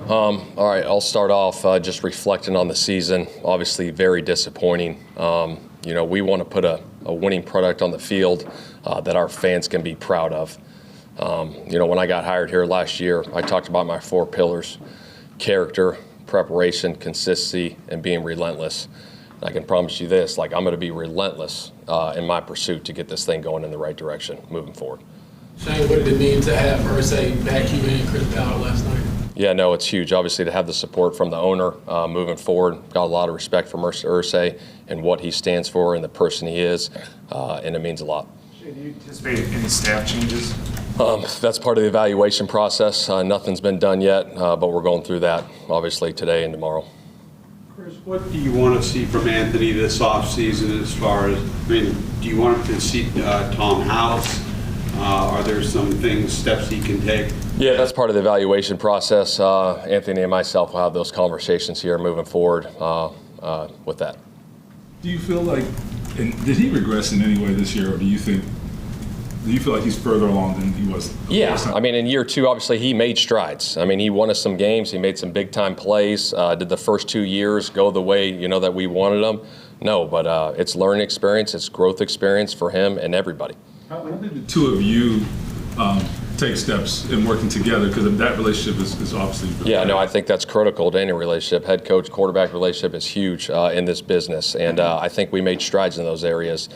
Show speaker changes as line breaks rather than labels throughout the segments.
All right, I'll start off just reflecting on the season. Obviously, very disappointing. We want to put a winning product on the field that our fans can be proud of. When I got hired here last year, I talked about my 4 pillars: character, preparation, consistency, and being relentless. And I can promise you this, I'm going to be relentless in my pursuit to get this thing going in the right direction moving forward.
Shane, what did it mean to have Irsay back you and Chris Ballard last night?
Yeah, no, it's huge. Obviously, to have the support from the owner moving forward. Got a lot of respect for Irsay and what he stands for and the person he is, and it means a lot.
Do you anticipate any staff changes?
That's part of the evaluation process. Nothing's been done yet, but we're going through that, obviously, today and tomorrow.
Chris, what do you want to see from Anthony this offseason as far as, do you want him to see Tom House? Are there some steps he can take?
Yeah, that's part of the evaluation process. Anthony and myself will have those conversations here moving forward with that.
Do you feel like, and did he regress in any way this year, or do you feel like he's further along than he was?
Yeah, in year 2, obviously he made strides. He won us some games. He made some big time plays. Did the first 2 years go the way that we wanted them? No, but it's learning experience, it's growth experience for him and everybody.
How did the two of you take steps in working together? Because that relationship is obviously.
Yeah, no, I think that's critical to any relationship. Head coach, quarterback relationship is huge in this business, and I think we made strides in those areas.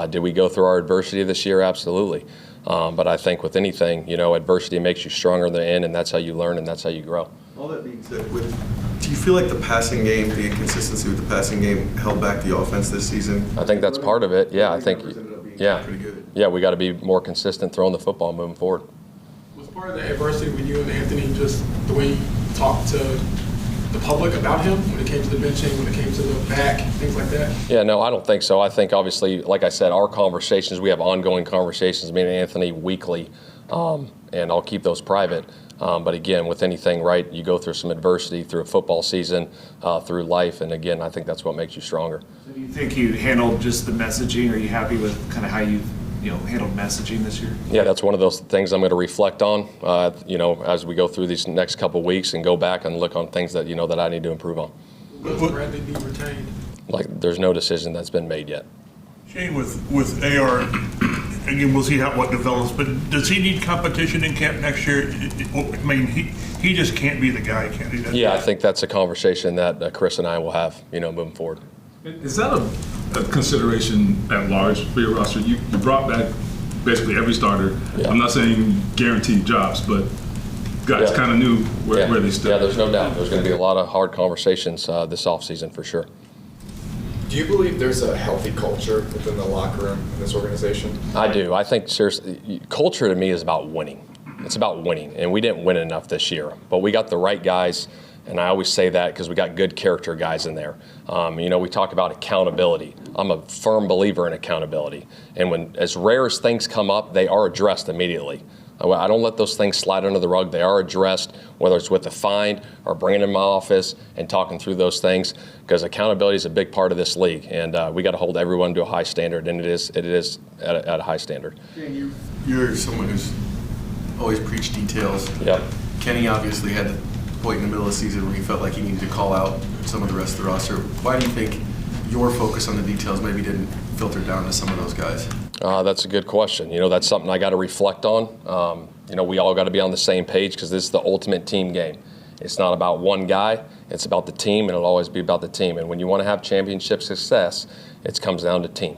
Did we go through our adversity this year? Absolutely. But I think with anything, adversity makes you stronger in the end, and that's how you learn and that's how you grow.
All that being said, do you feel like the passing game, the inconsistency with the passing game held back the offense this season?
I think that's part of it. Yeah, I think. Yeah,
pretty good.
Yeah, we got to be more consistent throwing the football moving forward.
Was part of the adversity with you and Anthony just the way you talked to the public about him when it came to the benching, when it came to the back, things like that?
Yeah, no, I don't think so. I think obviously, like I said, our conversations, we have ongoing conversations, me and Anthony weekly, and I'll keep those private. But again, with anything, right, you go through some adversity through a football season, through life, and again, I think that's what makes you stronger.
So do you think you handled just the messaging? Are you happy with kind of how you handled messaging this year?
Yeah, that's one of those things I'm going to reflect on, as we go through these next couple of weeks and go back and look on things that that I need to improve on.
Will Bradley be retained?
There's no decision that's been made yet.
Shane, with AR, again, we'll see what develops, but does he need competition in camp next year? He just can't be the guy, can he?
Yeah, I think that's a conversation that Chris and I will have, moving forward.
Is that a consideration at large for your roster? You brought back basically every starter. Yeah. I'm not saying guaranteed jobs, but guys kind of knew where they stood.
Yeah, there's no doubt. There's going to be a lot of hard conversations this offseason for sure.
Do you believe there's a healthy culture within the locker room in this organization?
I do. I think, seriously, culture to me is about winning. It's about winning, and we didn't win enough this year. But we got the right guys, and I always say that because we got good character guys in there. We talk about accountability. I'm a firm believer in accountability. And when as rare as things come up, they are addressed immediately. I don't let those things slide under the rug. They are addressed, whether it's with a fine or bringing them in my office and talking through those things, because accountability is a big part of this league, and we got to hold everyone to a high standard, and it is at a high standard.
You're someone who's always preached details.
Yep.
Kenny obviously had the point in the middle of the season where he felt like he needed to call out some of the rest of the roster. Why do you think your focus on the details maybe didn't filter down to some of those guys?
That's a good question. That's something I got to reflect on. We all got to be on the same page because this is the ultimate team game. It's not about one guy. It's about the team, and it'll always be about the team. And when you want to have championship success, it comes down to team.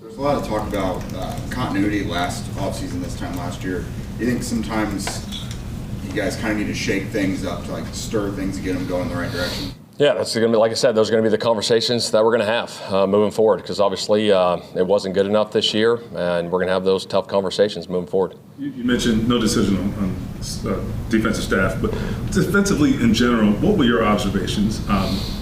There's a lot of talk about continuity last offseason, this time last year. Do you think sometimes you guys kind of need to shake things up to stir things and get them going in the right direction?
Yeah, that's going to be, like I said, those are going to be the conversations that we're going to have moving forward, because obviously it wasn't good enough this year, and we're going to have those tough conversations moving forward.
You mentioned no decision on defensive staff, but defensively in general, what were your observations,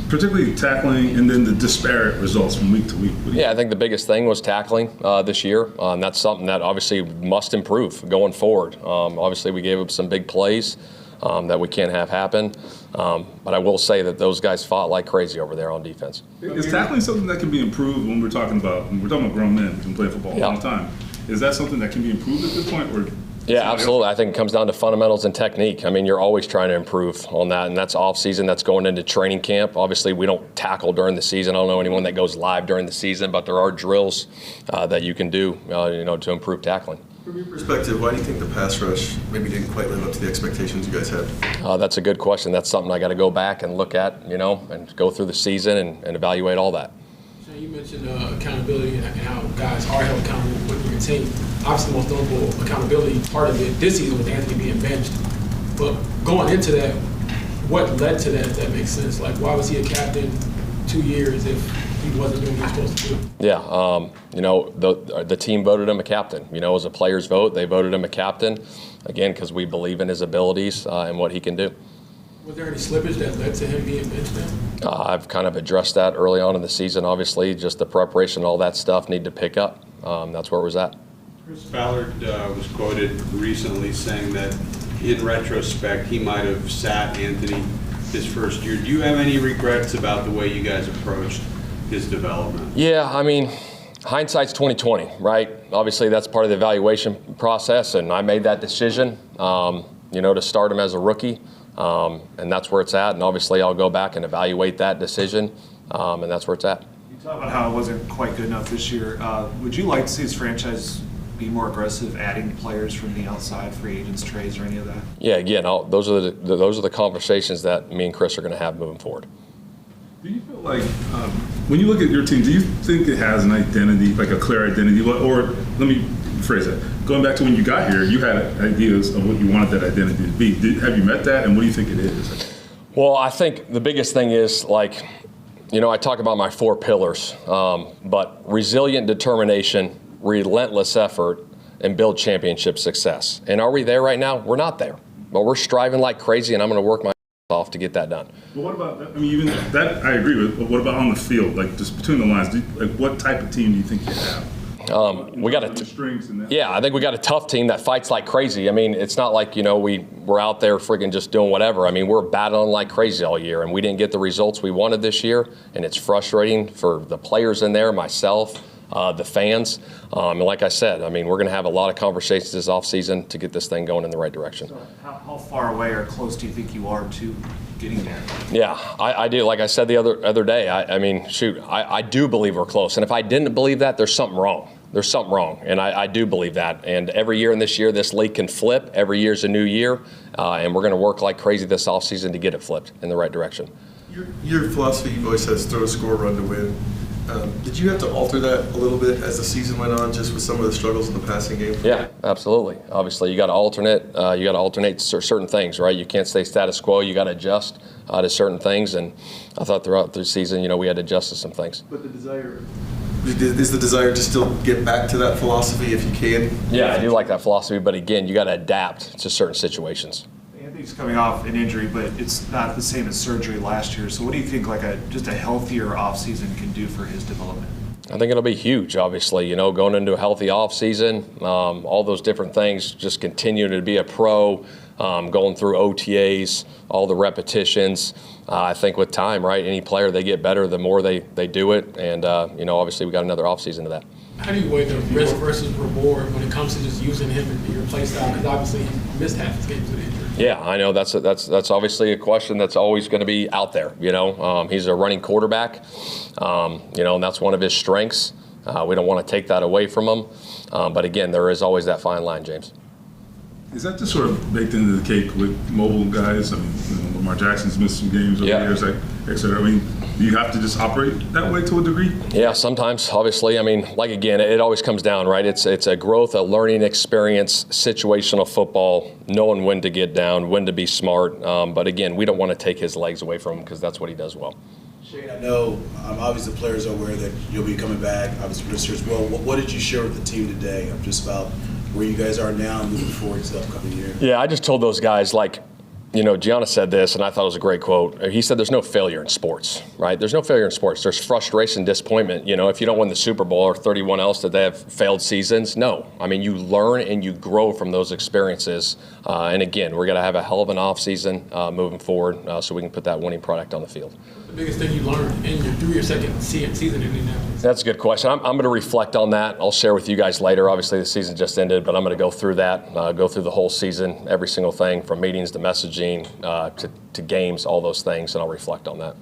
particularly tackling and then the disparate results from week to week?
Yeah, I think the biggest thing was tackling this year. That's something that obviously must improve going forward. Obviously, we gave up some big plays that we can't have happen. But I will say that those guys fought like crazy over there on defense.
Is tackling something that can be improved when we're talking about grown men who've been playing football a long time? Is that something that can be improved at this point? Or
Yeah, absolutely. I think it comes down to fundamentals and technique. I mean, you're always trying to improve on that, and that's off season. That's going into training camp. Obviously, we don't tackle during the season. I don't know anyone that goes live during the season, but there are drills that you can do, to improve tackling.
From your perspective, why do you think the pass rush maybe didn't quite live up to the expectations you guys had?
That's a good question. That's something I got to go back and look at, and go through the season and evaluate all that.
You mentioned accountability and how guys are held accountable within your team. Obviously, the most notable accountability part of it this season was Anthony being benched. But going into that, what led to that, if that makes sense? Like, why was he a captain 2 years if he wasn't doing what he was supposed to do?
Yeah, the team voted him a captain. It was a player's vote. They voted him a captain, again, because we believe in his abilities and what he can do.
Was there any slippage that led to him being benched then?
I've kind of addressed that early on in the season. Obviously, just the preparation, all that stuff need to pick up. That's where it was at.
Chris Ballard was quoted recently saying that in retrospect, he might have sat Anthony his first year. Do you have any regrets about the way you guys approached his development?
Yeah, I mean, hindsight's 20/20, right? Obviously, that's part of the evaluation process, and I made that decision, to start him as a rookie. And that's where it's at. And obviously, I'll go back and evaluate that decision, and that's where it's at.
You talk about how it wasn't quite good enough this year. Would you like to see his franchise be more aggressive, adding players from the outside, free agents, trades, or any of that?
Yeah, again, those are the conversations that me and Chris are going to have moving forward.
Do you feel like, when you look at your team, do you think it has an identity, like a clear identity? Or let me phrase that. Going back to when you got here, you had ideas of what you wanted that identity to be. Have you met that, and what do you think it is?
Well, I think the biggest thing is, I talk about my 4 pillars, but resilient determination, relentless effort, and build championship success. And are we there right now? We're not there, but we're striving like crazy, and I'm going to work my off to get that done.
But what about, even that I agree with, but what about on the field, just between the lines? What type of team do you think you have?
We got I think we got a tough team that fights like crazy. I mean, it's not like, we're out there friggin' just doing whatever. I mean, we're battling like crazy all year, and we didn't get the results we wanted this year, and it's frustrating for the players in there, myself, the fans. And like I said, we're going to have a lot of conversations this offseason to get this thing going in the right direction.
So how far away or close do you think you are to getting there?
Yeah, I do. Like I said the other day, I do believe we're close. And if I didn't believe that, there's something wrong. There's something wrong, and I do believe that. And every year in this year, this league can flip. Every year's a new year, and we're going to work like crazy this offseason to get it flipped in the right direction.
Your philosophy always says throw, score, run to win. Did you have to alter that a little bit as the season went on, just with some of the struggles in the passing game?
Yeah, absolutely. Obviously, you got to alternate. You got to alternate certain things, right? You can't stay status quo. You got to adjust to certain things. And I thought throughout the season, we had to adjust to some things.
But is the desire to still get back to that philosophy if you can?
Yeah, I do like that philosophy, but again, you got to adapt to certain situations.
Anthony's coming off an injury, but it's not the same as surgery last year. So what do you think just a healthier offseason can do for his development?
I think it'll be huge, obviously, going into a healthy offseason, all those different things, just continue to be a pro, going through OTAs, all the repetitions. I think with time, right, any player, they get better the more they do it. And, obviously we got another offseason to that.
How do you weigh the risk versus reward when it comes to just using him in your play style? Because obviously he missed half his games with injury.
Yeah, I know that's obviously a question that's always going to be out there. He's a running quarterback, and that's one of his strengths. We don't want to take that away from him. But again, there is always that fine line, James.
Is that just sort of baked into the cake with mobile guys? Lamar Jackson's missed some games over the years, et cetera. Do you have to just operate that way to a degree? Yeah,
sometimes, obviously. Again, it always comes down, right? It's a growth, a learning experience, situational football, knowing when to get down, when to be smart. But again, we don't want to take his legs away from him because that's what he does well.
Shane, I know obviously the players are aware that you'll be coming back, obviously Mr. as well. What did you share with the team today just about where you guys are now moving forward to the upcoming year?
Yeah, I just told those guys, You know, Gianna said this, and I thought it was a great quote. He said, there's no failure in sports, right? There's no failure in sports. There's frustration, disappointment. You know, if you don't win the Super Bowl or 31 else, that they have failed seasons? No. I mean, you learn and you grow from those experiences. And again, we're going to have a hell of an offseason moving forward so we can put that winning product on the field.
The biggest thing you learned through your second season in Indianapolis?
That's a good question. I'm going to reflect on that. I'll share with you guys later. Obviously, the season just ended, but I'm going to go through that, go through the whole season, every single thing from meetings to messaging to games, all those things, and I'll reflect on that.